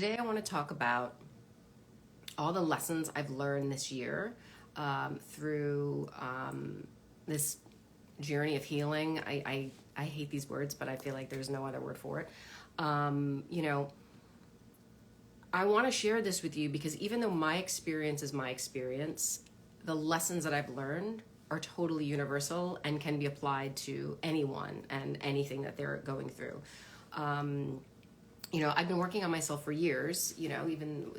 Today I want to talk about all the lessons I've learned this year through this journey of healing. I hate these words, but I feel like there's no other word for it. I want to share this with you because even though my experience is my experience, the lessons that I've learned are totally universal and can be applied to anyone and anything that they're going through. I've been working on myself for years, even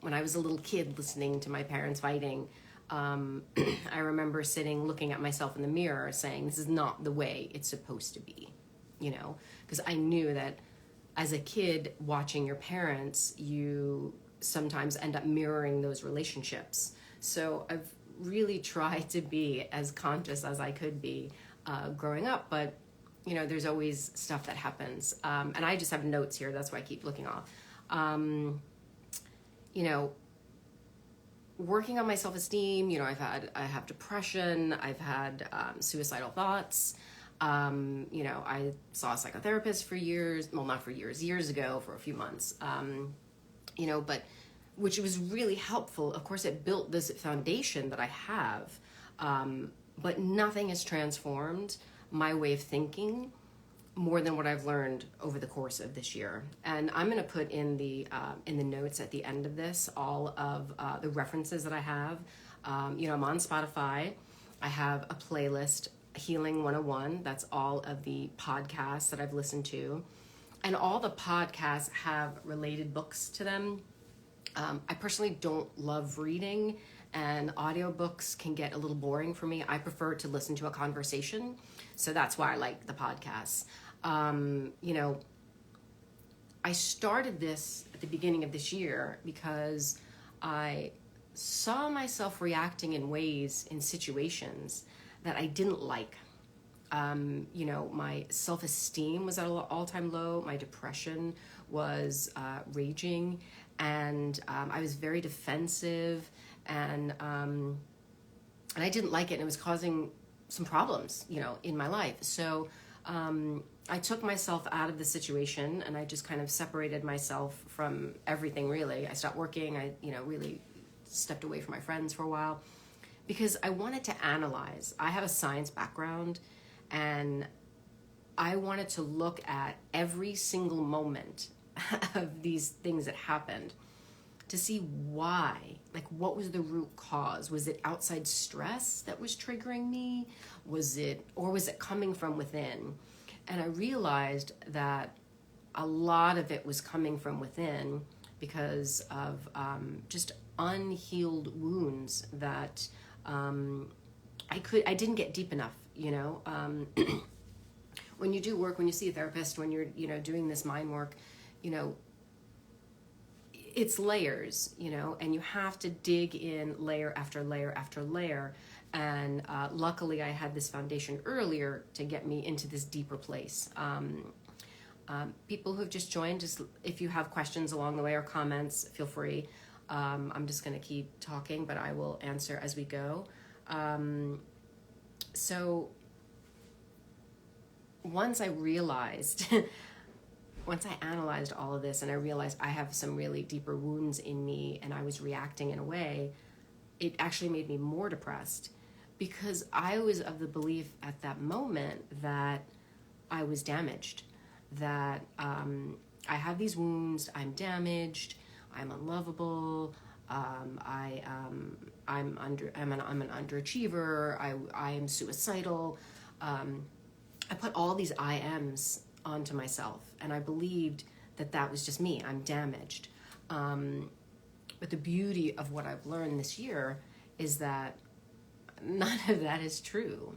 when I was a little kid listening to my parents fighting. I remember looking at myself in the mirror saying, this is not the way it's supposed to be, because I knew that as a kid watching your parents, you sometimes end up mirroring those relationships. So I've really tried to be as conscious as I could be growing up, but there's always stuff that happens. And I just have notes here. That's why I keep looking off. Working on my self-esteem, I have depression. I've had suicidal thoughts. I saw a psychotherapist for years. Well, not for years, years ago for a few months. But which was really helpful. Of course, it built this foundation that I have. But nothing has transformed my way of thinking more than what I've learned over the course of this year. And I'm going to put in the notes at the end of this all of the references that I have. I'm on Spotify. I have a playlist, Healing 101. That's all of the podcasts that I've listened to. And all the podcasts have related books to them. I personally don't love reading, and audiobooks can get a little boring for me. I prefer to listen to a conversation. So that's why I like the podcasts. I started this at the beginning of this year because I saw myself reacting in ways in situations that I didn't like. My self-esteem was at an all-time low. My depression was raging, and I was very defensive, and I didn't like it, and it was causing some problems, in my life. So I took myself out of the situation, and I just kind of separated myself from everything, really. I stopped working. I, really stepped away from my friends for a while because I wanted to analyze. I have a science background, and I wanted to look at every single moment of these things that happened to see why, what was the root cause? Was it outside stress that was triggering me? Was it coming from within? And I realized that a lot of it was coming from within because of just unhealed wounds that I didn't get deep enough, When you do work, when you see a therapist, when you're, doing this mind work, it's layers, and you have to dig in layer after layer after layer. And luckily I had this foundation earlier to get me into this deeper place. People who have just joined, if you have questions along the way or comments, feel free. I'm just going to keep talking, but I will answer as we go. So once I analyzed all of this and I realized I have some really deeper wounds in me and I was reacting in a way, it actually made me more depressed because I was of the belief at that moment that I was damaged, that I have these wounds, I'm damaged, I'm unlovable, I'm an underachiever, I am suicidal. I put all these I ams onto myself, and I believed that was just me. I'm damaged. But the beauty of what I've learned this year is that none of that is true.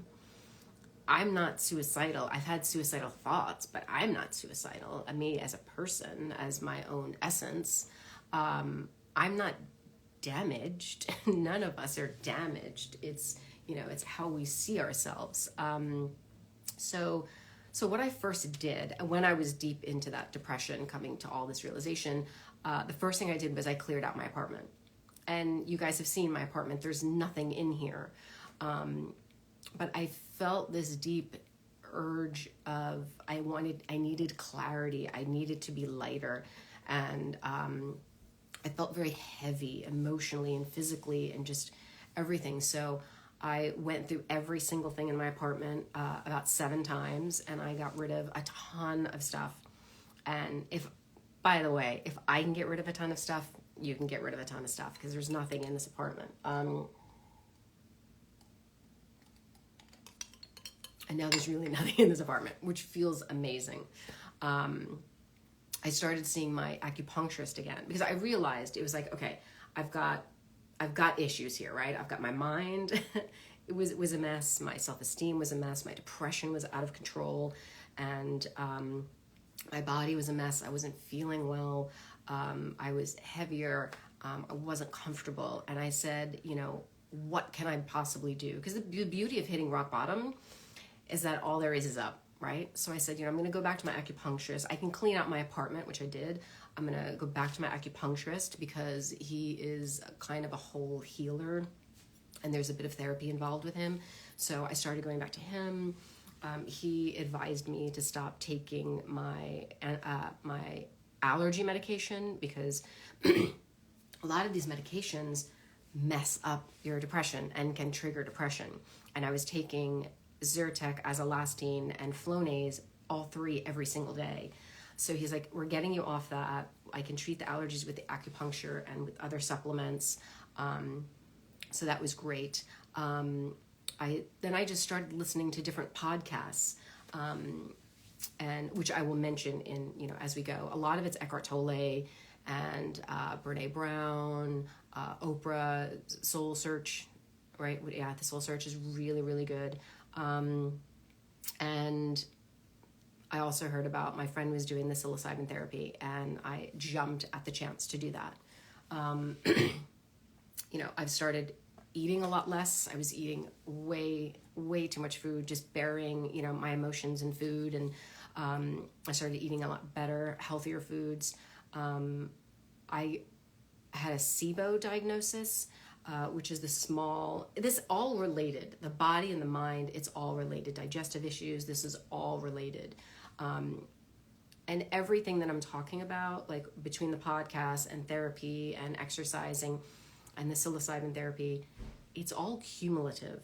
I'm not suicidal. I've had suicidal thoughts, but I'm not suicidal. Me as a person, as my own essence, I'm not damaged. None of us are damaged. It's how we see ourselves. So what I first did when I was deep into that depression, coming to all this realization, the first thing I did was I cleared out my apartment. And you guys have seen my apartment. There's nothing in here. But I felt this deep urge of I needed clarity. I needed to be lighter. And I felt very heavy emotionally and physically and just everything. So I went through every single thing in my apartment about 7 times, and I got rid of a ton of stuff. And by the way, if I can get rid of a ton of stuff, you can get rid of a ton of stuff, because there's nothing in this apartment. And now there's really nothing in this apartment, which feels amazing. I started seeing my acupuncturist again, because I realized it was like, okay, I've got issues here, right? I've got my mind. it was a mess. My self-esteem was a mess. My depression was out of control. And my body was a mess. I wasn't feeling well. I was heavier. I wasn't comfortable. And I said, what can I possibly do? Because the beauty of hitting rock bottom is that all there is up, right? So I said, I'm going to go back to my acupuncturist. I can clean out my apartment, which I did. I'm going to go back to my acupuncturist because he is kind of a whole healer, and there's a bit of therapy involved with him. So I started going back to him. He advised me to stop taking my allergy medication, because a lot of these medications mess up your depression and can trigger depression. And I was taking Zyrtec, Azolastine, and Flonase, all 3 every single day. So he's like, we're getting you off that. I can treat the allergies with the acupuncture and with other supplements. So that was great. Then I just started listening to different podcasts, and which I will mention in, as we go. A lot of it's Eckhart Tolle and Brene Brown, Oprah, Soul Search, right? Yeah, the Soul Search is really, really good. And I also heard about, my friend was doing the psilocybin therapy, and I jumped at the chance to do that. I've started eating a lot less. I was eating way too much food, just burying, my emotions in food. And I started eating a lot better, healthier foods. I had a SIBO diagnosis, which is this all related, the body and the mind, it's all related. Digestive issues, this is all related. And everything that I'm talking about, like between the podcast and therapy and exercising and the psilocybin therapy, it's all cumulative.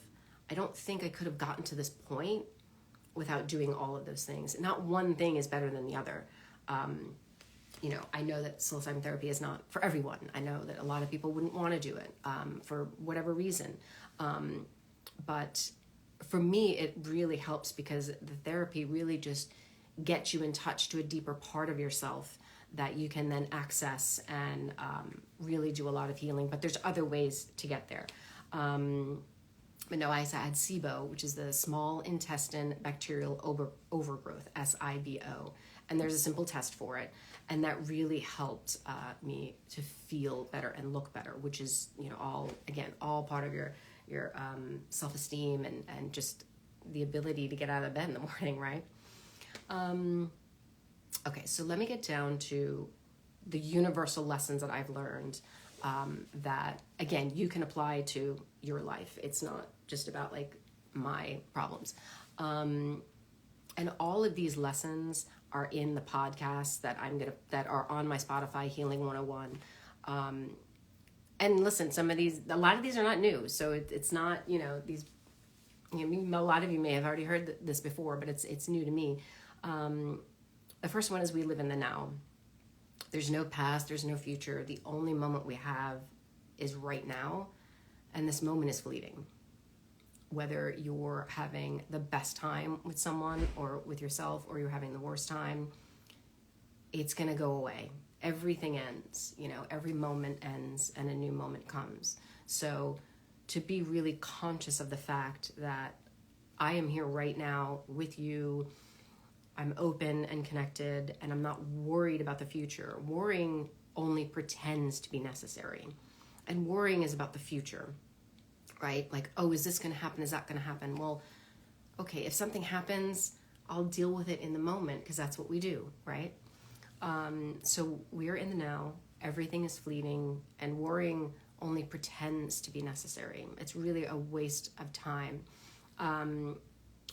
I don't think I could have gotten to this point without doing all of those things. Not one thing is better than the other. I know that psilocybin therapy is not for everyone. I know that a lot of people wouldn't want to do it for whatever reason. But for me, it really helps, because the therapy really just gets you in touch to a deeper part of yourself that you can then access and really do a lot of healing. But there's other ways to get there. But no, I had SIBO, which is the small intestine bacterial overgrowth, SIBO. And there's a simple test for it. And that really helped me to feel better and look better, which is, all part of your self-esteem and just the ability to get out of bed in the morning, right? Okay, so let me get down to the universal lessons that I've learned that, again, you can apply to your life. It's not just about like my problems. And all of these lessons are in the podcasts that that are on my Spotify, Healing 101. And listen, a lot of these are not new. So it's not, these, a lot of you may have already heard this before, but it's new to me. The first one is, we live in the now. There's no past, there's no future. The only moment we have is right now. And this moment is fleeting. Whether you're having the best time with someone or with yourself, or you're having the worst time, it's going to go away. Everything ends, every moment ends and a new moment comes. So to be really conscious of the fact that I am here right now with you, I'm open and connected, and I'm not worried about the future. Worrying only pretends to be necessary. And worrying is about the future, right? Like, oh, is this going to happen? Is that going to happen? Well, okay, if something happens, I'll deal with it in the moment, because that's what we do, right? So we're in the now. Everything is fleeting, and worrying only pretends to be necessary. It's really a waste of time.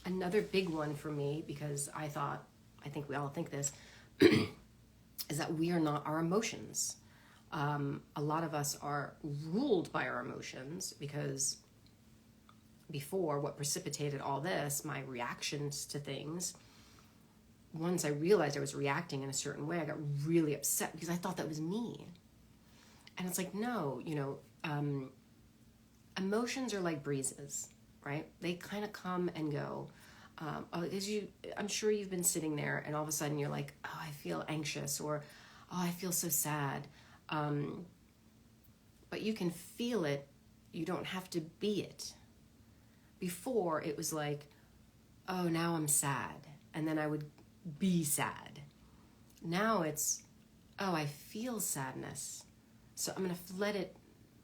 Another big one for me, because I think we all think this, is that we are not our emotions. A lot of us are ruled by our emotions because before, what precipitated all this, my reactions to things, once I realized I was reacting in a certain way, I got really upset because I thought that was me. And it's like, no, emotions are like breezes, right? They kind of come and go. I'm sure you've been sitting there and all of a sudden you're like, oh, I feel anxious, or, oh, I feel so sad. But you can feel it. You don't have to be it. Before, it was like, oh, now I'm sad. And then I would be sad. Now it's, oh, I feel sadness. So I'm going to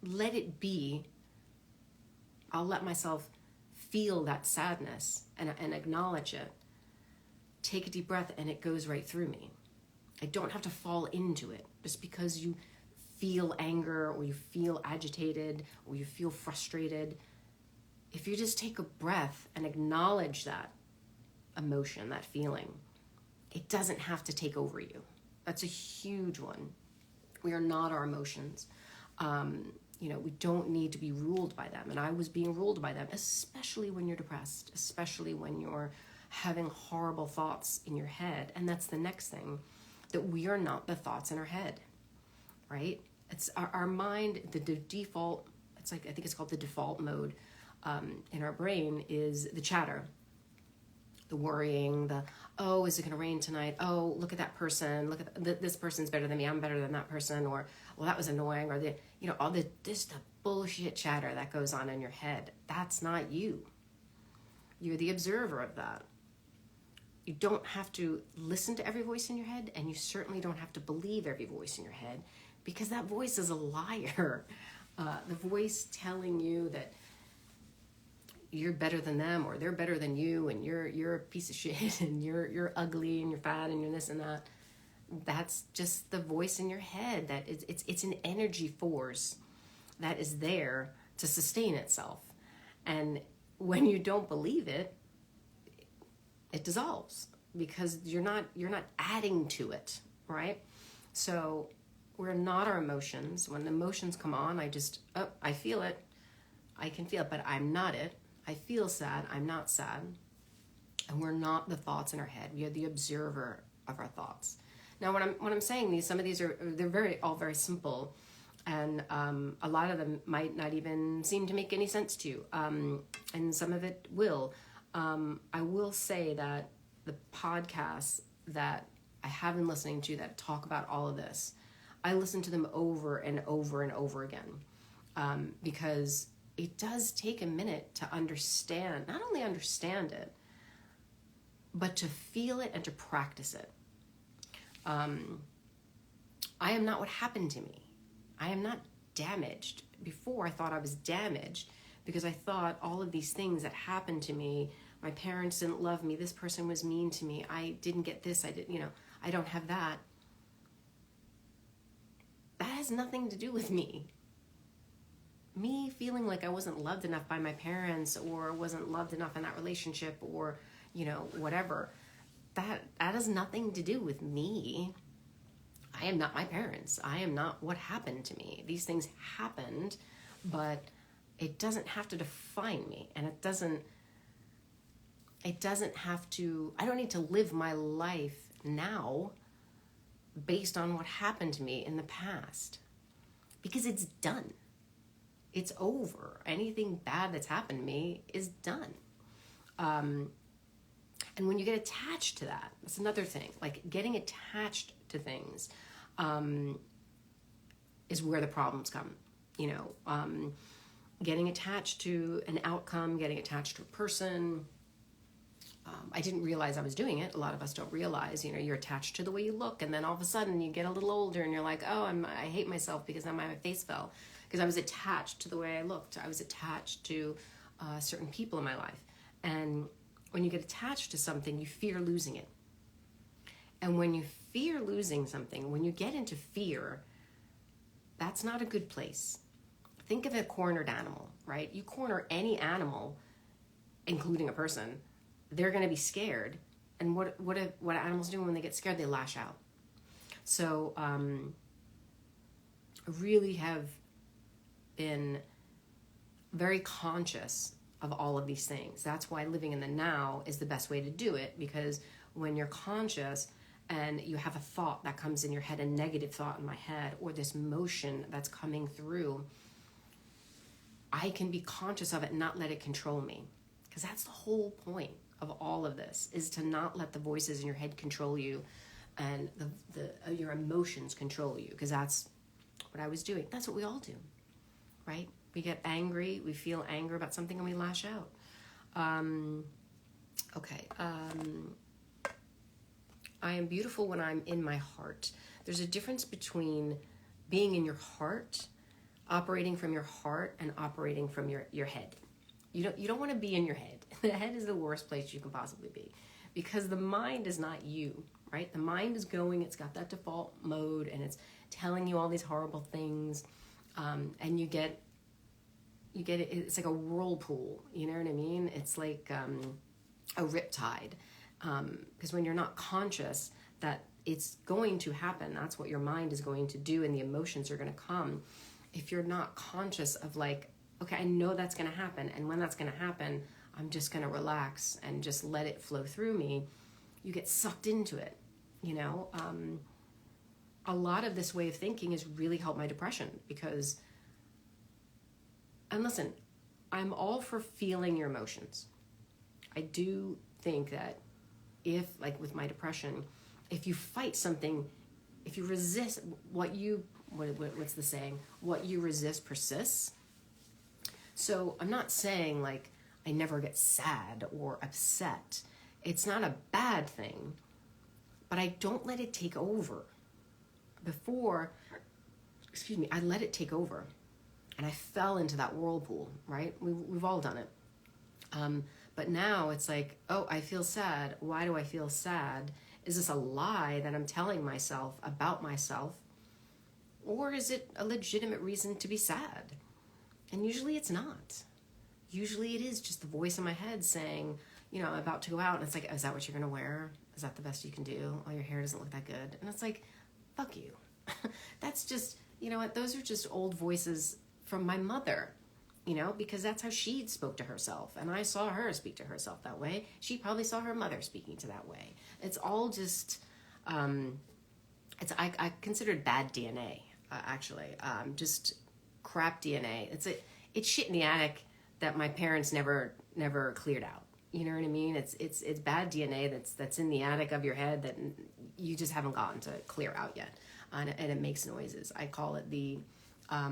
let it be. I'll let myself feel that sadness and acknowledge it. Take a deep breath and it goes right through me. I don't have to fall into it. Just because you feel anger or you feel agitated or you feel frustrated, if you just take a breath and acknowledge that emotion, that feeling, it doesn't have to take over you. That's a huge one. We are not our emotions. We don't need to be ruled by them. And I was being ruled by them, especially when you're depressed, especially when you're having horrible thoughts in your head. And that's the next thing, that we are not the thoughts in our head, right? It's our mind, the default, it's like, I think it's called the default mode in our brain is the chatter, the worrying, oh, is it going to rain tonight? Oh, look at that person. Look at this person's better than me. I'm better than that person. Or, well, that was annoying. Or the bullshit chatter that goes on in your head. That's not you. You're the observer of that. You don't have to listen to every voice in your head, and you certainly don't have to believe every voice in your head, because that voice is a liar. The voice telling you that you're better than them, or they're better than you, and you're a piece of shit, and you're ugly, and you're fat, and you're this and that. That's just the voice in your head. That it's an energy force that is there to sustain itself. And when you don't believe it, it dissolves, because you're not adding to it, right? So we're not our emotions. When the emotions come on, I feel it. I can feel it, but I'm not it. I feel sad, I'm not sad. And we're not the thoughts in our head. We are the observer of our thoughts. Now, when I'm saying these, some of these they're all very simple, and a lot of them might not even seem to make any sense to you, and some of it will. I will say that the podcasts that I have been listening to that talk about all of this, I listen to them over and over and over again, because it does take a minute to understand, not only understand it, but to feel it and to practice it. I am not what happened to me. I am not damaged. Before, I thought I was damaged because I thought all of these things that happened to me, my parents didn't love me, this person was mean to me, I didn't get this, I don't have that. That has nothing to do with me. Me feeling like I wasn't loved enough by my parents, or wasn't loved enough in that relationship, or, whatever. That has nothing to do with me. I am not my parents. I am not what happened to me. These things happened, but it doesn't have to define me. And it doesn't have to, I don't need to live my life now based on what happened to me in the past, because it's done. It's over. Anything bad that's happened to me is done. And when you get attached to that, that's another thing. Like, getting attached to things is where the problems come. Getting attached to an outcome, getting attached to a person. I didn't realize I was doing it. A lot of us don't realize, you're attached to the way you look, and then all of a sudden you get a little older and you're like, oh, I hate myself because now my face fell. Because I was attached to the way I looked. I was attached to certain people in my life. And when you get attached to something, you fear losing it. And when you fear losing something, when you get into fear, that's not a good place. Think of a cornered animal, right? You corner any animal, including a person, they're going to be scared. And what animals do when they get scared? They lash out. So I really have been very conscious of all of these things. That's why living in the now is the best way to do it, because when you're conscious and you have a thought that comes in your head, a negative thought in my head, or this motion that's coming through, I can be conscious of it and not let it control me. Because that's the whole point of all of this, is to not let the voices in your head control you and your emotions control you, because that's what I was doing. That's what we all do, right? We get angry, we feel anger about something, and we lash out. I am beautiful when I'm in my heart. There's a difference between being in your heart, operating from your heart, and operating from your head. You don't want to be in your head. The head is the worst place you can possibly be, because the mind is not you, right? The mind is going, it's got that default mode, and it's telling you all these horrible things, and you get it. It's like a whirlpool, you know what I mean? It's like a riptide, because when you're not conscious that it's going to happen, that's what your mind is going to do, and the emotions are going to come. If you're not conscious of like, okay, I know that's going to happen, and when that's going to happen, I'm just going to relax and just let it flow through me, you get sucked into it, you know? A lot of this way of thinking has really helped my depression, because, and listen, I'm all for feeling your emotions. I do think that if, like with my depression, if you fight something, if you resist what's the saying? What you resist persists. So I'm not saying like I never get sad or upset. It's not a bad thing, but I don't let it take over. Before, I let it take over, and I fell into that whirlpool, right? We've all done it. But now it's like, oh, I feel sad. Why do I feel sad? Is this a lie that I'm telling myself about myself? Or is it a legitimate reason to be sad? And usually it's not. Usually it is just the voice in my head saying, you know, I'm about to go out, and it's like, is that what you're going to wear? Is that the best you can do? Oh, your hair doesn't look that good. And it's like, fuck you. That's just, you know what? Those are just old voices from my mother, you know, because that's how she spoke to herself. And I saw her speak to herself that way. She probably saw her mother speaking to that way. It's all just, I consider it bad DNA, actually. Just crap DNA. It's shit in the attic that my parents never cleared out. You know what I mean? It's bad DNA that's in the attic of your head that you just haven't gotten to clear out yet, and it makes noises. I call it the. I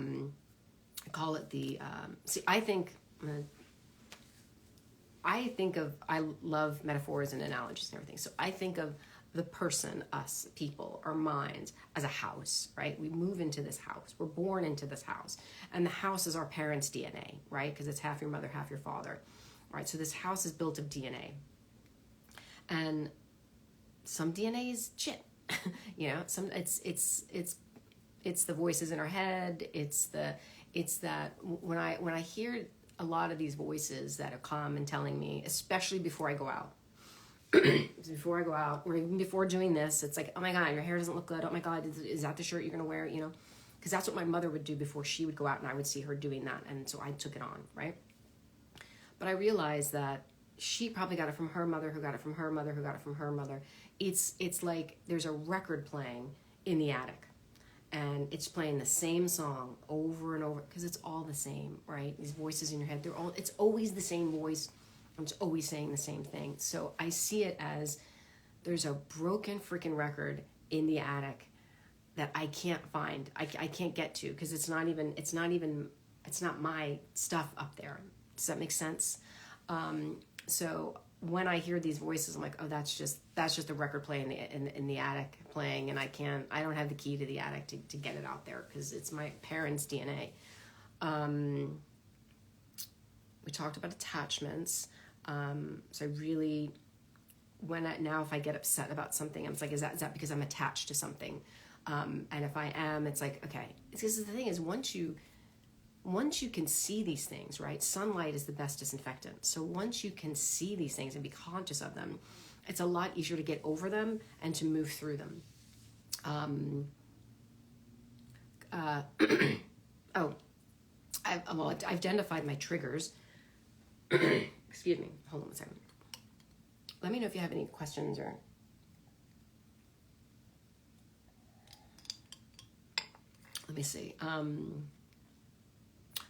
love metaphors and analogies and everything. So I think of the person, us, people, our minds, as a house, right? We move into this house. We're born into this house. And the house is our parents' DNA, right? Because it's half your mother, half your father. Right? So this house is built of DNA. And some DNA is shit. You know, it's the voices in our head. It's that when I hear a lot of these voices that have come and telling me, especially before I go out, or even before doing this, it's like, oh my God, your hair doesn't look good. Oh my God, is that the shirt you're going to wear? You know, because that's what my mother would do before she would go out, and I would see her doing that. And so I took it on, right? But I realized that she probably got it from her mother, who got it from her mother, who got it from her mother. It's like there's a record playing in the attic, and it's playing the same song over and over, because it's all the same, right? These voices in your head, it's always the same voice. I'm just always saying the same thing. So I see it as there's a broken freaking record in the attic that I can't find. I can't get to, because it's not my stuff up there. Does that make sense? So when I hear these voices, I'm like, oh, that's just the record playing in the attic playing, and I don't have the key to the attic to get it out there, because it's my parents' DNA. We talked about attachments. So I really, now if I get upset about something, I'm like, is that because I'm attached to something? And if I am, it's like, okay. Because the thing is, once you can see these things, right? Sunlight is the best disinfectant. So once you can see these things and be conscious of them, it's a lot easier to get over them and to move through them. Um, oh, I've identified my triggers. Excuse me. Hold on a second. Let me know if you have any questions or. Let me see.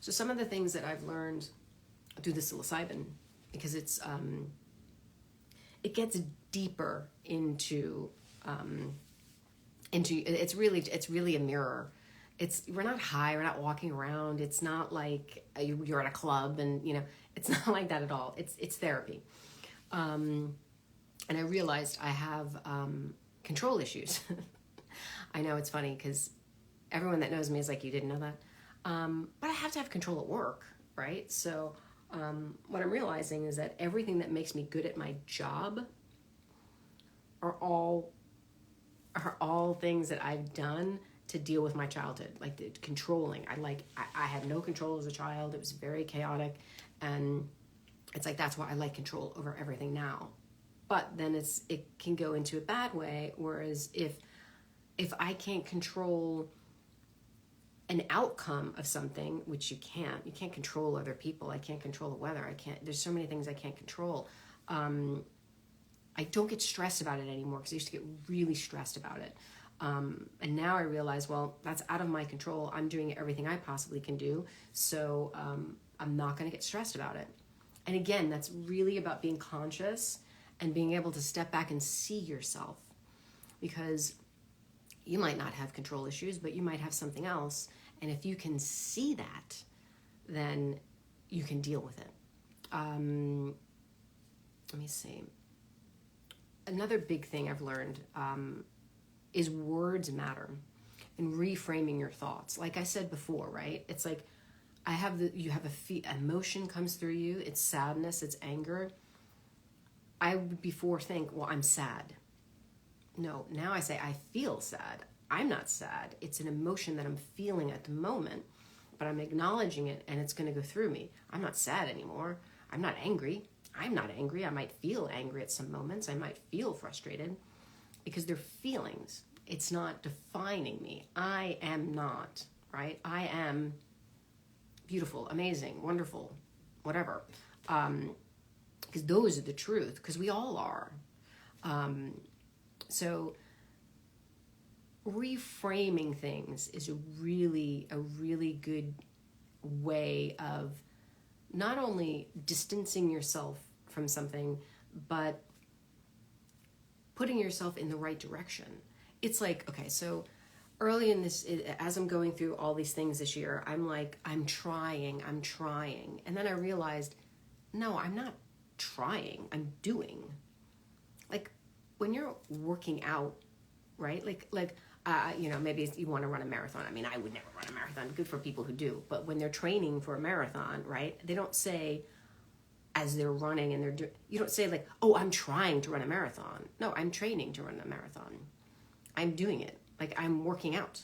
So some of the things that I've learned through the psilocybin, because it gets deeper into it's really a mirror. We're not high, we're not walking around. It's not like you're at a club and it's not like that at all. It's therapy. And I realized I have control issues. I know it's funny because everyone that knows me is like, you didn't know that. But I have to have control at work, right? So what I'm realizing is that everything that makes me good at my job are all things that I've done to deal with my childhood, like the controlling. I had no control as a child. It was very chaotic, and it's like that's why I like control over everything now. But then it can go into a bad way. Whereas if I can't control an outcome of something, which you can't control other people. I can't control the weather. There's so many things I can't control. I don't get stressed about it anymore because I used to get really stressed about it. And now I realize, well, that's out of my control. I'm doing everything I possibly can do. So I'm not going to get stressed about it. And again, that's really about being conscious and being able to step back and see yourself, because you might not have control issues, but you might have something else. And if you can see that, then you can deal with it. Let me see. Another big thing I've learned is words matter and reframing your thoughts. Like I said before, right? It's like you have emotion comes through you. It's sadness, it's anger. I would before think, well, I'm sad. No, now I say I feel sad. I'm not sad. It's an emotion that I'm feeling at the moment, but I'm acknowledging it and it's going to go through me. I'm not sad anymore. I'm not angry. I'm not angry. I might feel angry at some moments. I might feel frustrated because they're feelings. It's not defining me. I am not, right? I am beautiful, amazing, wonderful, whatever. Because those are the truth, because we all are. So reframing things is a really good way of not only distancing yourself from something, but putting yourself in the right direction. It's like, okay, so early in this, as I'm going through all these things this year, I'm like, I'm trying. And then I realized, no, I'm not trying, I'm doing. Like when you're working out, right? Like maybe you want to run a marathon. I mean, I would never run a marathon. Good for people who do. But when they're training for a marathon, right? They don't say, as they're running and you don't say like, oh, I'm trying to run a marathon. No, I'm training to run a marathon. I'm doing it. Like I'm working out,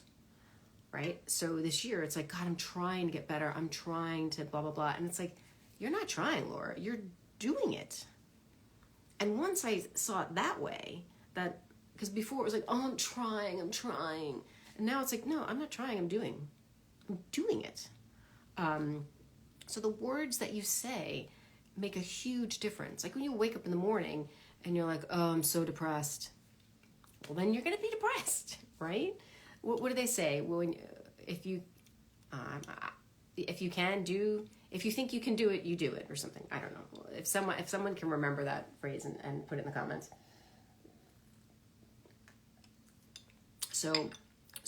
right? So this year it's like, God, I'm trying to get better. I'm trying to blah, blah, blah. And it's like, you're not trying, Laura. You're doing it. And once I saw it that way, because before it was like, oh, I'm trying. And now it's like, no, I'm not trying. I'm doing it. So the words that you say make a huge difference. Like when you wake up in the morning and you're like, oh, I'm so depressed. Well, then you're going to be depressed, right? What do they say? Well, if you think you can do it, you do it, or something. I don't know. If someone can remember that phrase and put it in the comments. So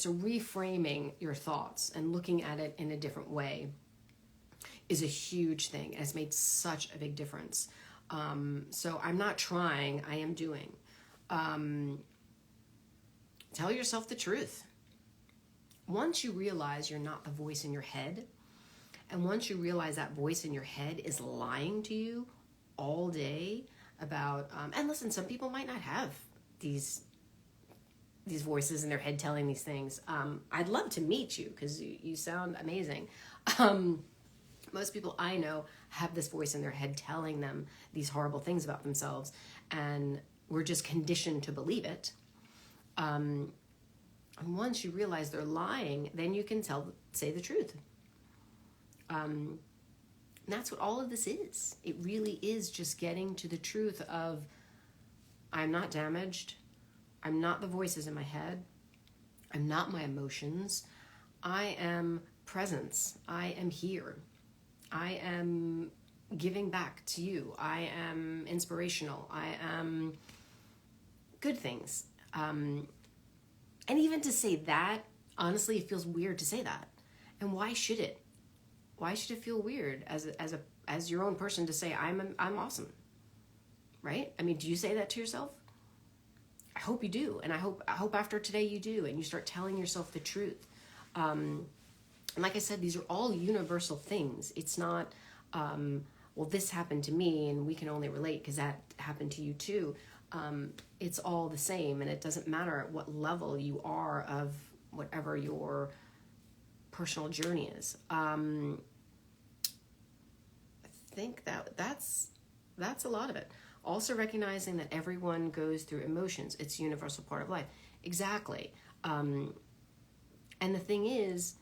reframing your thoughts and looking at it in a different way is a huge thing, and it's made such a big difference. So I'm not trying, I am doing. Tell yourself the truth. Once you realize you're not the voice in your head, and once you realize that voice in your head is lying to you all day about, and listen, some people might not have these voices in their head telling these things. I'd love to meet you because you sound amazing. Most people I know have this voice in their head telling them these horrible things about themselves, and we're just conditioned to believe it. And once you realize they're lying, then you can say the truth. And that's what all of this is. It really is just getting to the truth of, I'm not damaged. I'm not the voices in my head. I'm not my emotions. I am presence. I am here. I am giving back to you. I am inspirational. I am good things. And even to say that, honestly, it feels weird to say that. And why should it? Why should it feel weird as your own person to say I'm awesome? Right? I mean, do you say that to yourself? I hope you do, and I hope after today you do, and you start telling yourself the truth. And like I said, these are all universal things. It's not, well, this happened to me, and we can only relate because that happened to you too. It's all the same, and it doesn't matter at what level you are of whatever your personal journey is. I think that's a lot of it. Also recognizing that everyone goes through emotions. It's a universal part of life. Exactly. And the thing is,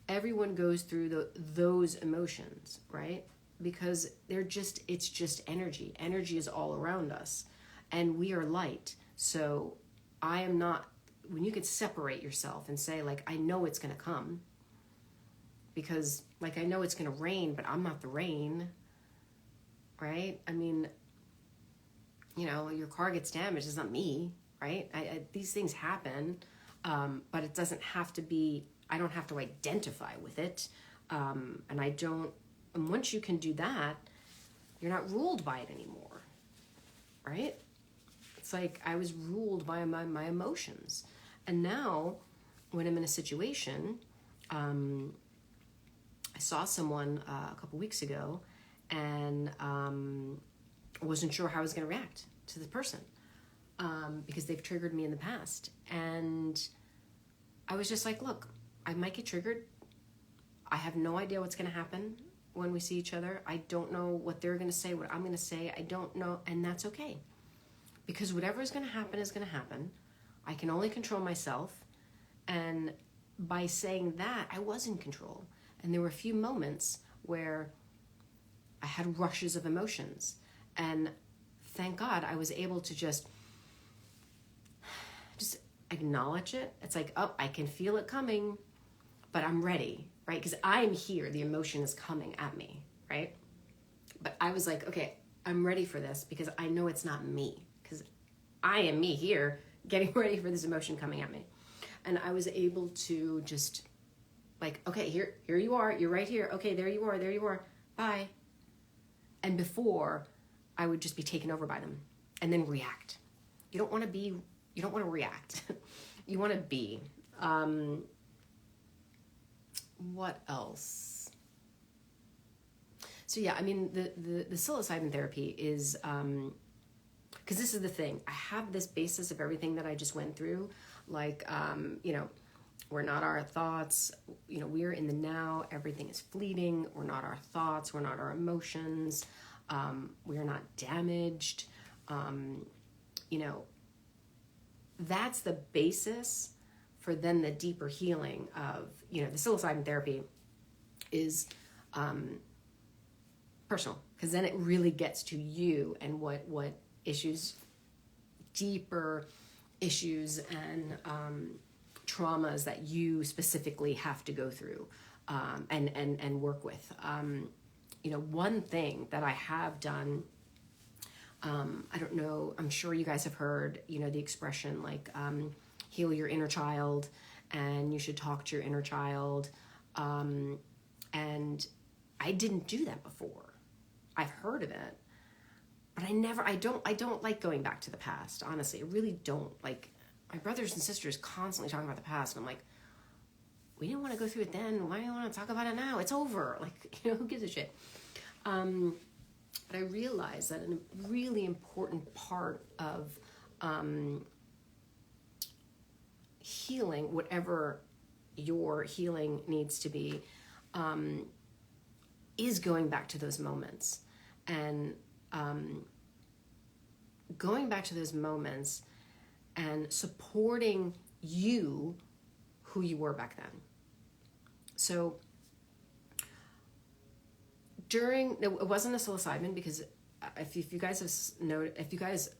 everyone goes through those emotions, right? Because it's just energy. Energy is all around us. And we are light. So I am not, when you can separate yourself and say, like, I know it's going to come. Because, like, I know it's going to rain, but I'm not the rain. Right? I mean, you know, your car gets damaged. It's not me, right? These things happen, but it doesn't have to be, I don't have to identify with it. And once you can do that, you're not ruled by it anymore, right? It's like I was ruled by my emotions. And now, when I'm in a situation, I saw someone a couple weeks ago, and wasn't sure how I was going to react to the person because they've triggered me in the past. And I was just like, look, I might get triggered. I have no idea what's going to happen when we see each other. I don't know what they're going to say, what I'm going to say. I don't know, and that's okay. Because whatever is going to happen is going to happen. I can only control myself. And by saying that, I was in control. And there were a few moments where I had rushes of emotions, and thank God I was able to just acknowledge it. It's like, oh, I can feel it coming, but I'm ready, right? Because I'm here. The emotion is coming at me, right? But I was like, okay, I'm ready for this because I know it's not me, because I am me here getting ready for this emotion coming at me. And I was able to just like, okay, here you are. You're right here. Okay, there you are. Bye. And before, I would just be taken over by them and then react. You don't want to react. You want to be. What else? So yeah, I mean, the psilocybin therapy is, because this is the thing. I have this basis of everything that I just went through. Like, we're not our thoughts. We're in the now. Everything is fleeting. We're not our thoughts. We're not our emotions. We are not damaged. That's the basis for then the deeper healing of, the psilocybin therapy is personal, because then it really gets to you and what issues, deeper issues and traumas that you specifically have to go through and work with. One thing that I have done, I don't know, I'm sure you guys have heard, the expression like heal your inner child, and you should talk to your inner child. And I didn't do that before. I've heard of it, but I don't like going back to the past. Honestly, I really don't. Like, my brothers and sisters constantly talking about the past, and I'm like, we didn't want to go through it then. Why do you want to talk about it now? It's over. Like, who gives a shit? But I realized that a really important part of healing, whatever your healing needs to be, is going back to those moments. And going back to those moments and supporting you who you were back then. So it wasn't a psilocybin, because if you guys if you guys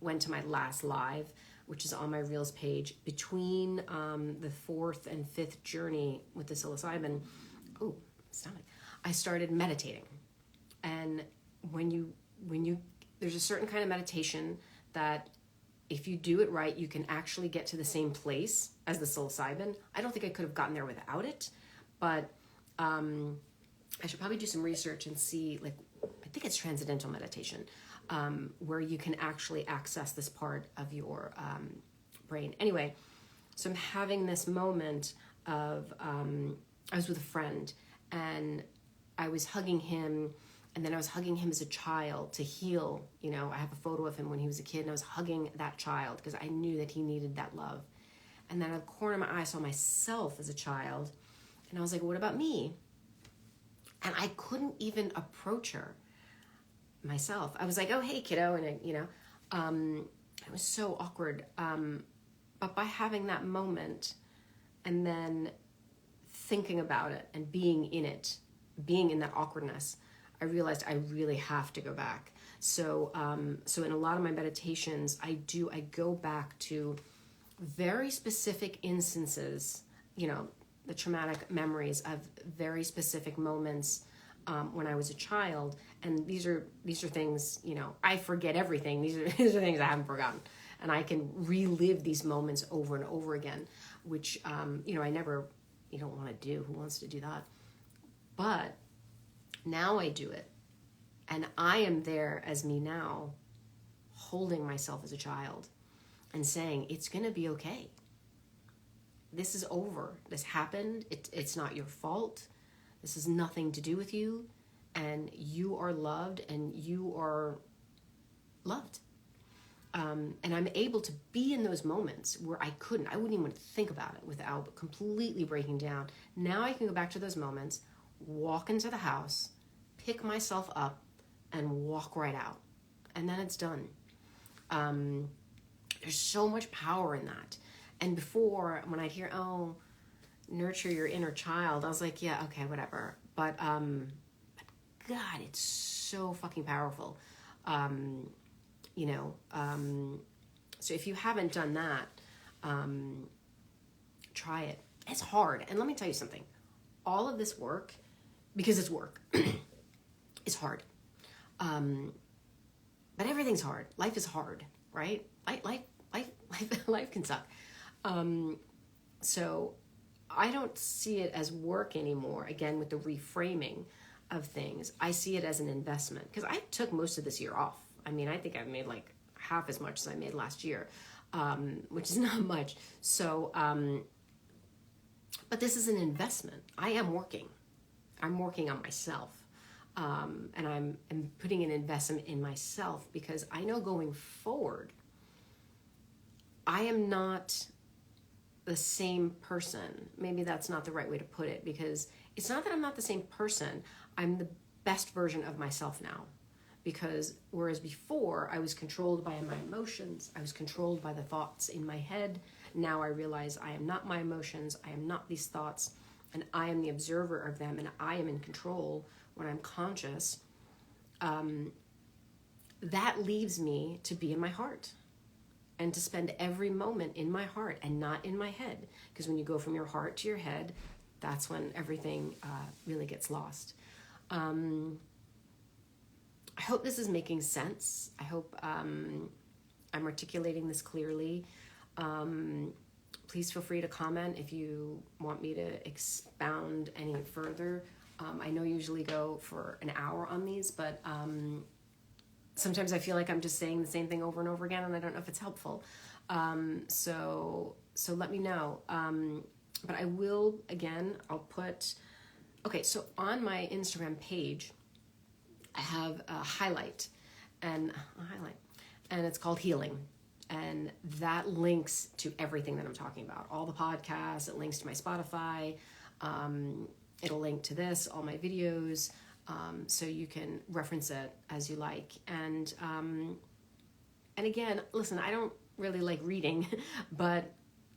went to my last live, which is on my Reels page, between the 4th and 5th journey with the psilocybin, I started meditating. And when you there's a certain kind of meditation that if you do it right, you can actually get to the same place as the psilocybin. I don't think I could have gotten there without it, but I should probably do some research and see, like, I think it's transcendental meditation, where you can actually access this part of your brain. Anyway, so I'm having this moment of, I was with a friend, and I was hugging him, and then I was hugging him as a child to heal. You know, I have a photo of him when he was a kid, and I was hugging that child because I knew that he needed that love. And then out of the corner of my eye, I saw myself as a child, and I was like, what about me? And I couldn't even approach her myself. I was like, oh, hey, kiddo. And, it was so awkward. But by having that moment and then thinking about it and being in it, being in that awkwardness, I realized I really have to go back. So in a lot of my meditations, I go back to very specific instances, the traumatic memories of very specific moments when I was a child. And these are things, I forget everything. These are things I haven't forgotten. And I can relive these moments over and over again, which, you don't want to do. Who wants to do that? But now I do it. And I am there as me now, holding myself as a child and saying, it's going to be okay. This is over. This happened. It's not your fault. This has nothing to do with you. And you are loved, and you are loved. And I'm able to be in those moments where I wouldn't even think about it without completely breaking down. Now I can go back to those moments, walk into the house, pick myself up, and walk right out. And then it's done. There's so much power in that. And before, when I'd hear, oh, nurture your inner child, I was like, yeah, okay, whatever. But God, it's so fucking powerful. So if you haven't done that, try it. It's hard. And let me tell you something. All of this work, because it's work, is hard. But everything's hard. Life is hard, right? Life can suck. So I don't see it as work anymore. Again, with the reframing of things, I see it as an investment, because I took most of this year off. I mean, I think I've made like half as much as I made last year, which is not much. So, but this is an investment. I am working. I'm working on myself. And I'm putting an investment in myself, because I know going forward, I am not the same person. Maybe that's not the right way to put it, because it's not that I'm not the same person. I'm the best version of myself now. Because whereas before I was controlled by my emotions, I was controlled by the thoughts in my head. Now I realize I am not my emotions, I am not these thoughts, and I am the observer of them, and I am in control when I'm conscious. That leaves me to be in my heart and to spend every moment in my heart and not in my head. Because when you go from your heart to your head, that's when everything really gets lost. I hope this is making sense. I hope I'm articulating this clearly. Please feel free to comment if you want me to expound any further. I know I usually go for an hour on these, but sometimes I feel like I'm just saying the same thing over and over again, and I don't know if it's helpful. So let me know. But I will, again, I'll put, okay, so on my Instagram page, I have a highlight, and it's called Healing. And that links to everything that I'm talking about. All the podcasts, it links to my Spotify. It'll link to this, all my videos, so you can reference it as you like. And again, listen, I don't really like reading, but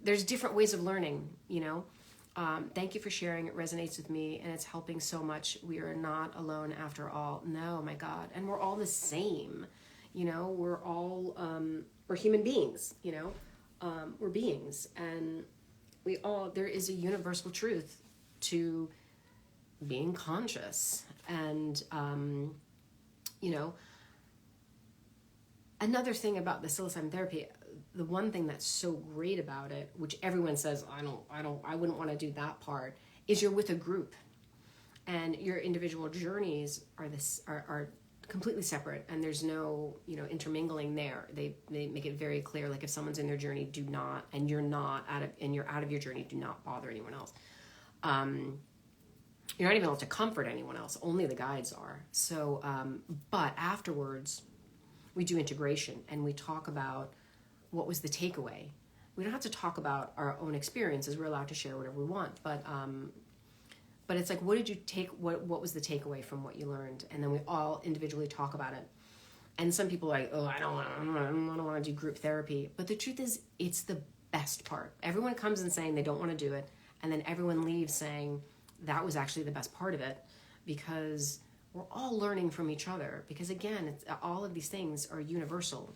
there's different ways of learning, you know. Thank you for sharing. It resonates with me, and it's helping so much. We are not alone after all. No, my God. And we're all the same, you know. We're all, we're human beings, you know. We're beings, and there is a universal truth to being conscious. And, you know, another thing about the psilocybin therapy, the one thing that's so great about it, which everyone says, I wouldn't want to do that part, is you're with a group, and your individual journeys are completely separate, and there's no, you know, intermingling there. They make it very clear, like if someone's in their journey, do not, and you're out of your journey, do not bother anyone else. You're not even allowed to comfort anyone else. Only the guides are. So, but afterwards, we do integration, and we talk about what was the takeaway. We don't have to talk about our own experiences. We're allowed to share whatever we want, but it's like, what did you take? What was the takeaway from what you learned? And then we all individually talk about it. And some people are like, oh, I don't want to do group therapy. But the truth is, it's the best part. Everyone comes in saying they don't want to do it, and then everyone leaves saying that was actually the best part of it, because we're all learning from each other. Because again, all of these things are universal.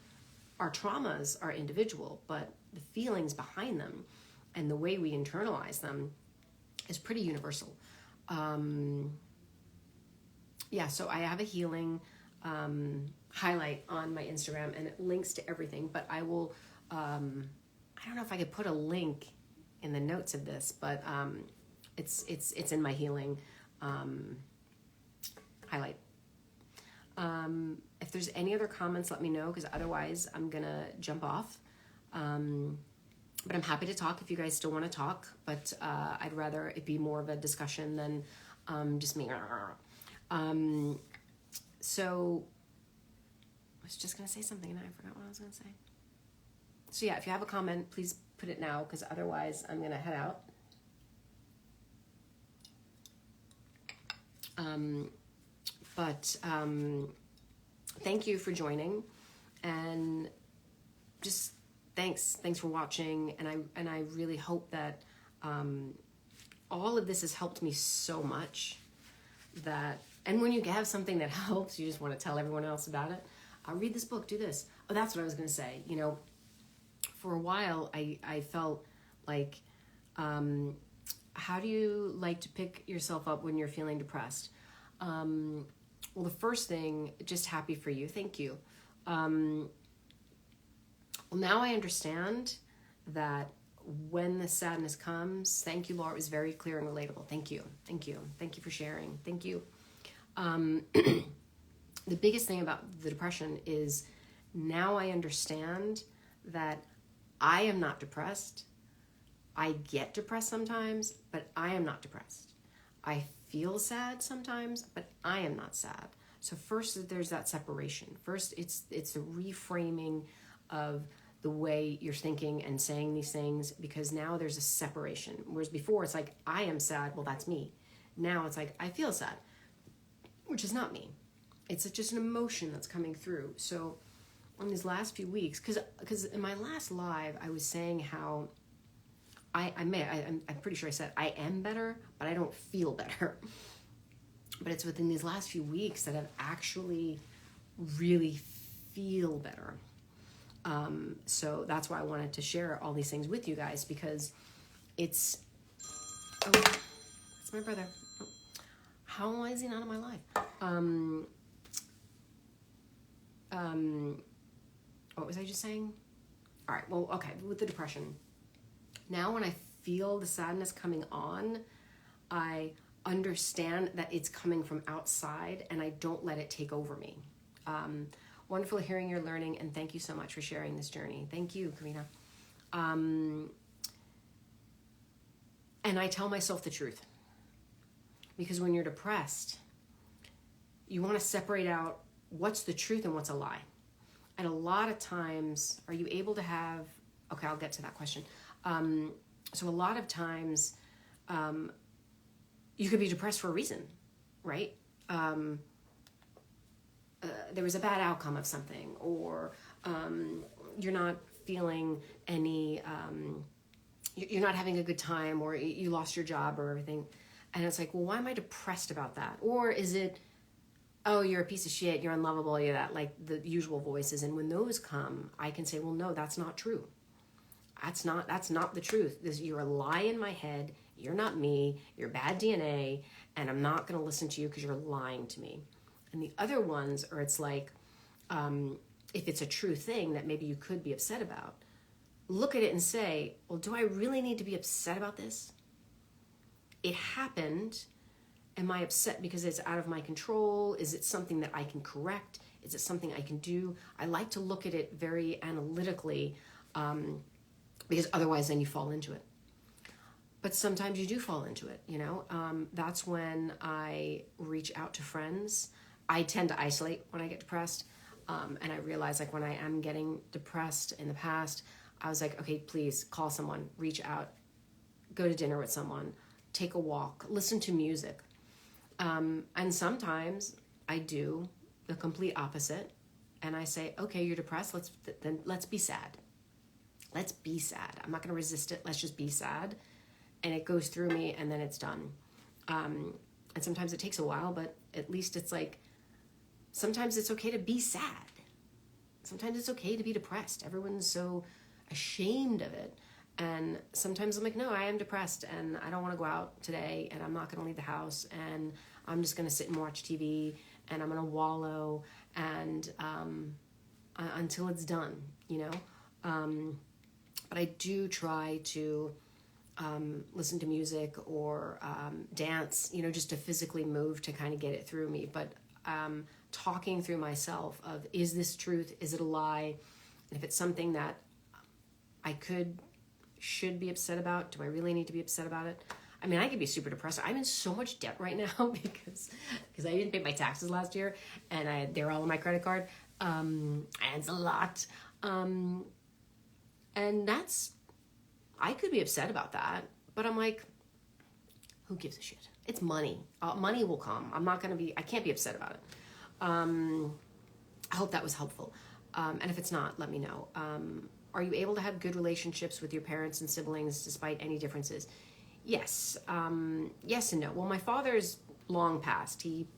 Our traumas are individual, but the feelings behind them and the way we internalize them is pretty universal. So I have a healing highlight on my Instagram, and it links to everything, but I will, I don't know if I could put a link in the notes of this, but it's in my healing highlight. If there's any other comments, let me know, because otherwise I'm gonna jump off. But I'm happy to talk if you guys still want to talk, but I'd rather it be more of a discussion than just me. So I was just gonna say something and I forgot what I was gonna say. So yeah, if you have a comment, please put it now, because otherwise I'm gonna head out. Thank you for joining, and just thanks for watching. And I really hope that all of this has helped me so much that, and when you have something that helps, you just want to tell everyone else about it. Read this book, do this. Oh, that's what I was going to say. You know, for a while I felt like, how do you like to pick yourself up when you're feeling depressed? Well, the first thing, just happy for you. Thank you. Well, now I understand that when the sadness comes, thank you, Laura. It was very clear and relatable. Thank you. Thank you. Thank you for sharing. Thank you. The biggest thing about the depression is now I understand that I am not depressed. I get depressed sometimes, but I am not depressed. I feel sad sometimes, but I am not sad. So first, there's that separation. First, it's the reframing of the way you're thinking and saying these things, because now there's a separation. Whereas before, it's like, I am sad, well, that's me. Now it's like, I feel sad, which is not me. It's just an emotion that's coming through. So in these last few weeks, because in my last live, I was saying how I'm pretty sure I said I am better, but I don't feel better. But it's within these last few weeks that I've actually really feel better. So that's why I wanted to share all these things with you guys, because it's my brother. How is he not in my life? What was I just saying? All right, well, okay, with the depression. Now when I feel the sadness coming on, I understand that it's coming from outside, and I don't let it take over me. Wonderful hearing your learning, and thank you so much for sharing this journey. Thank you, Karina. And I tell myself the truth, because when you're depressed, you want to separate out what's the truth and what's a lie. And a lot of times, are you able to have, okay, I'll get to that question. So a lot of times, you could be depressed for a reason, right? There was a bad outcome of something, or you're not feeling any you're not having a good time, or you lost your job or everything. And it's like, well, why am I depressed about that? Or is it, oh, you're a piece of shit, you're unlovable, you're that, like the usual voices. And when those come, I can say, well, no, that's not true. That's not the truth. You're a lie in my head. You're not me. You're bad DNA. And I'm not going to listen to you because you're lying to me. And the other ones are, it's like, if it's a true thing that maybe you could be upset about, look at it and say, well, do I really need to be upset about this? It happened. Am I upset because it's out of my control? Is it something that I can correct? Is it something I can do? I like to look at it very analytically, because otherwise then you fall into it. But sometimes you do fall into it, you know? That's when I reach out to friends. I tend to isolate when I get depressed. And I realize, like, when I am getting depressed in the past, I was like, okay, please call someone, reach out, go to dinner with someone, take a walk, listen to music. And sometimes I do the complete opposite. And I say, okay, you're depressed. Let's be sad. Let's be sad. I'm not going to resist it. Let's just be sad. And it goes through me, and then it's done. And sometimes it takes a while, but at least it's like, sometimes it's okay to be sad. Sometimes it's okay to be depressed. Everyone's so ashamed of it. And sometimes I'm like, no, I am depressed, and I don't want to go out today, and I'm not going to leave the house, and I'm just going to sit and watch TV, and I'm going to wallow, and until it's done, you know? But I do try to listen to music or dance, you know, just to physically move to kind of get it through me. But talking through myself of, is this truth? Is it a lie? And if it's something that I should be upset about, do I really need to be upset about it? I mean, I could be super depressed. I'm in so much debt right now because I didn't pay my taxes last year, and they're all on my credit card. And it's a lot. And I could be upset about that, but I'm like, who gives a shit? It's money. Money will come. I can't be upset about it. I hope that was helpful. And if it's not, let me know. Are you able to have good relationships with your parents and siblings despite any differences? Yes. Yes and no. Well, my father's long past. He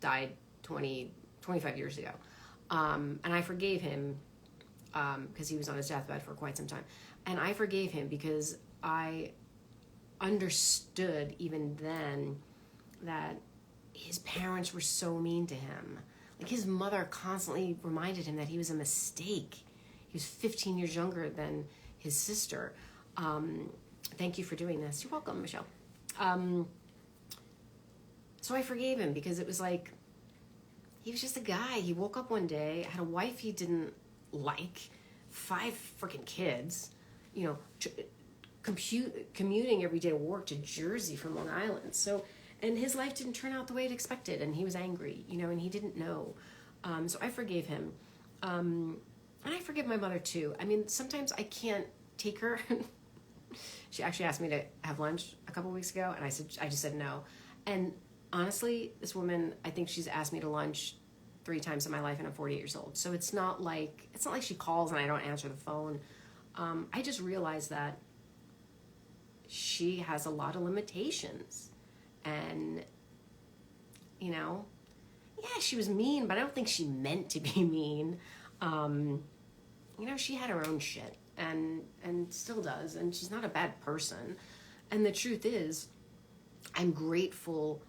died 25 years ago. And I forgave him because he was on his deathbed for quite some time. And I forgave him because I understood even then that his parents were so mean to him. Like, his mother constantly reminded him that he was a mistake. He was 15 years younger than his sister. Thank you for doing this. You're welcome, Michelle. So I forgave him because it was like, he was just a guy. He woke up one day, had a wife he didn't like, 5 freaking kids, you know, commuting every day to work to Jersey from Long Island. So, and his life didn't turn out the way it expected, and he was angry, you know, and he didn't know. So I forgave him. And I forgive my mother too. I mean, sometimes I can't take her. She actually asked me to have lunch a couple weeks ago, and I just said no. And honestly, this woman, I think she's asked me to lunch 3 times in my life, and I'm 48 years old. So it's not like she calls and I don't answer the phone. I just realized that she has a lot of limitations, and, you know, yeah, she was mean, but I don't think she meant to be mean. You know, she had her own shit, and still does, and she's not a bad person. And the truth is, I'm grateful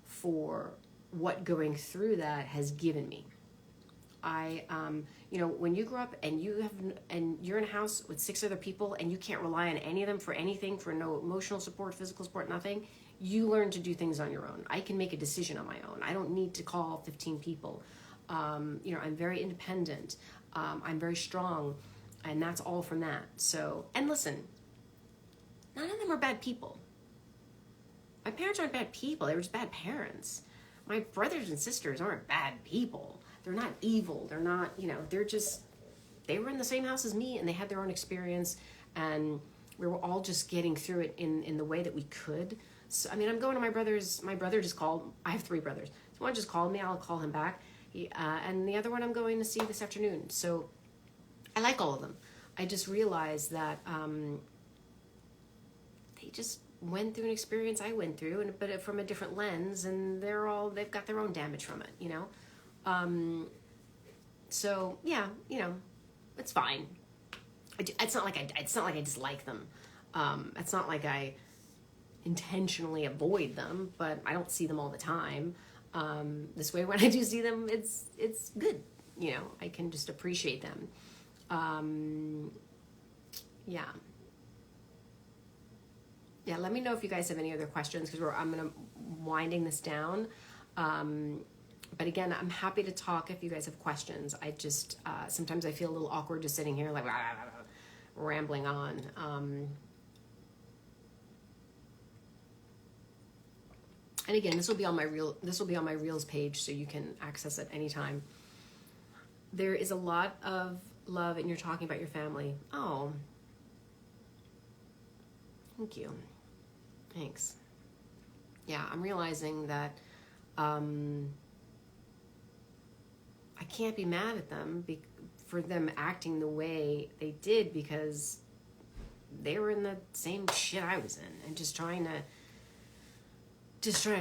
for what going through that has given me. You know, when you grow up and you're in a house with 6 other people and you can't rely on any of them for anything, for no emotional support, physical support, nothing, you learn to do things on your own. I can make a decision on my own. I don't need to call 15 people. You know, I'm very independent. I'm very strong, and that's all from that. So, and listen, none of them are bad people. My parents aren't bad people. They were just bad parents. My brothers and sisters aren't bad people. They're not evil. They're not, you know, they were in the same house as me, and they had their own experience, and we were all just getting through it in the way that we could. So, I mean, I'm going to my brother just called. I have 3 brothers. So one just called me. I'll call him back. And the other one I'm going to see this afternoon. So I like all of them. I just realized that just went through an experience I went through, but from a different lens, and they've got their own damage from it, you know? So yeah, you know, it's fine. It's not like I dislike them. It's not like I intentionally avoid them, but I don't see them all the time. This way, when I do see them, it's good. You know, I can just appreciate them. Yeah. Yeah, let me know if you guys have any other questions, because I'm going to winding this down. But again, I'm happy to talk if you guys have questions. I just, sometimes I feel a little awkward just sitting here like rambling on. And again, this will be on my Reels page, so you can access it anytime. There is a lot of love, and you're talking about your family. Oh, thank you. Thanks. Yeah, I'm realizing that I can't be mad at them for them acting the way they did, because they were in the same shit I was in, and just trying to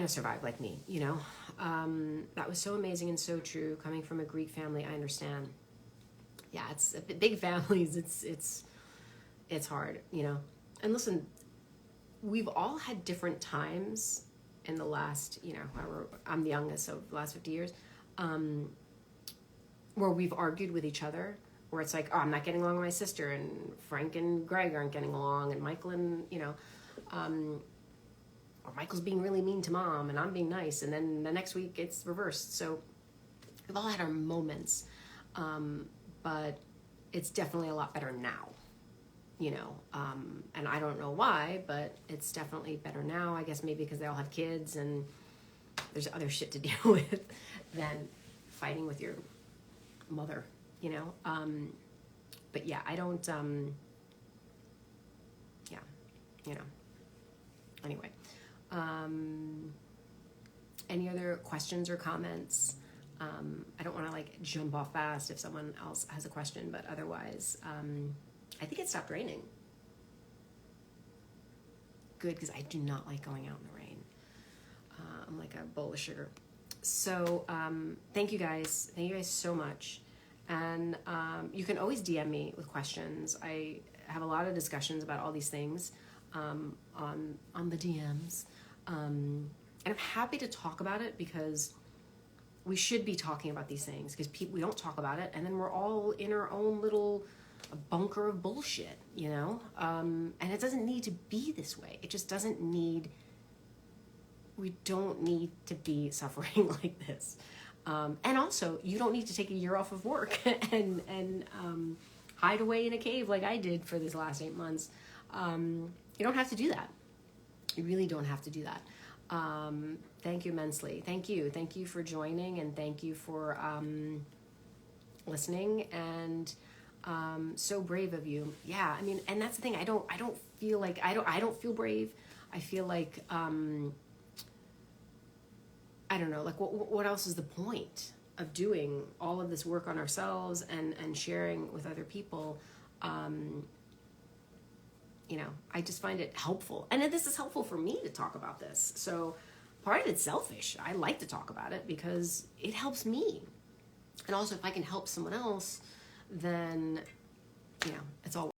survive like me, you know. That was so amazing and so true. Coming from a Greek family, I understand. Yeah, it's big families. It's hard, you know. And listen, we've all had different times in the last, you know, however, I'm the youngest, so the last 50 years, where we've argued with each other, where it's like, oh, I'm not getting along with my sister, and Frank and Greg aren't getting along, and Michael and, you know, or Michael's being really mean to mom, and I'm being nice, and then the next week it's reversed. So we've all had our moments, but it's definitely a lot better now, you know, and I don't know why, but it's definitely better now. I guess maybe because they all have kids, and there's other shit to deal with than fighting with your mother, you know. But yeah, I don't, yeah, you know, anyway. Any other questions or comments? I don't want to like jump off fast if someone else has a question, but otherwise, I think it stopped raining. Good, because I do not like going out in the rain. I'm like a bowl of sugar. So thank you guys. Thank you guys so much. And you can always DM me with questions. I have a lot of discussions about all these things on the DMs. And I'm happy to talk about it, because we should be talking about these things, because we don't talk about it, and then we're all in our own little bunker of bullshit, you know? And it doesn't need to be this way. It just doesn't need, we don't need to be suffering like this. And also, you don't need to take a year off of work and hide away in a cave like I did for these last 8 months. You don't have to do that. You really don't have to do that. Thank you immensely. Thank you for joining, and thank you for listening, and so brave of you. Yeah, I mean, and that's the thing. I don't feel like I don't feel brave. I feel like I don't know, like what else is the point of doing all of this work on ourselves and sharing with other people? You know, I just find it helpful. And this is helpful for me to talk about this. So part of it's selfish. I like to talk about it because it helps me. And also, if I can help someone else, then, you know, it's all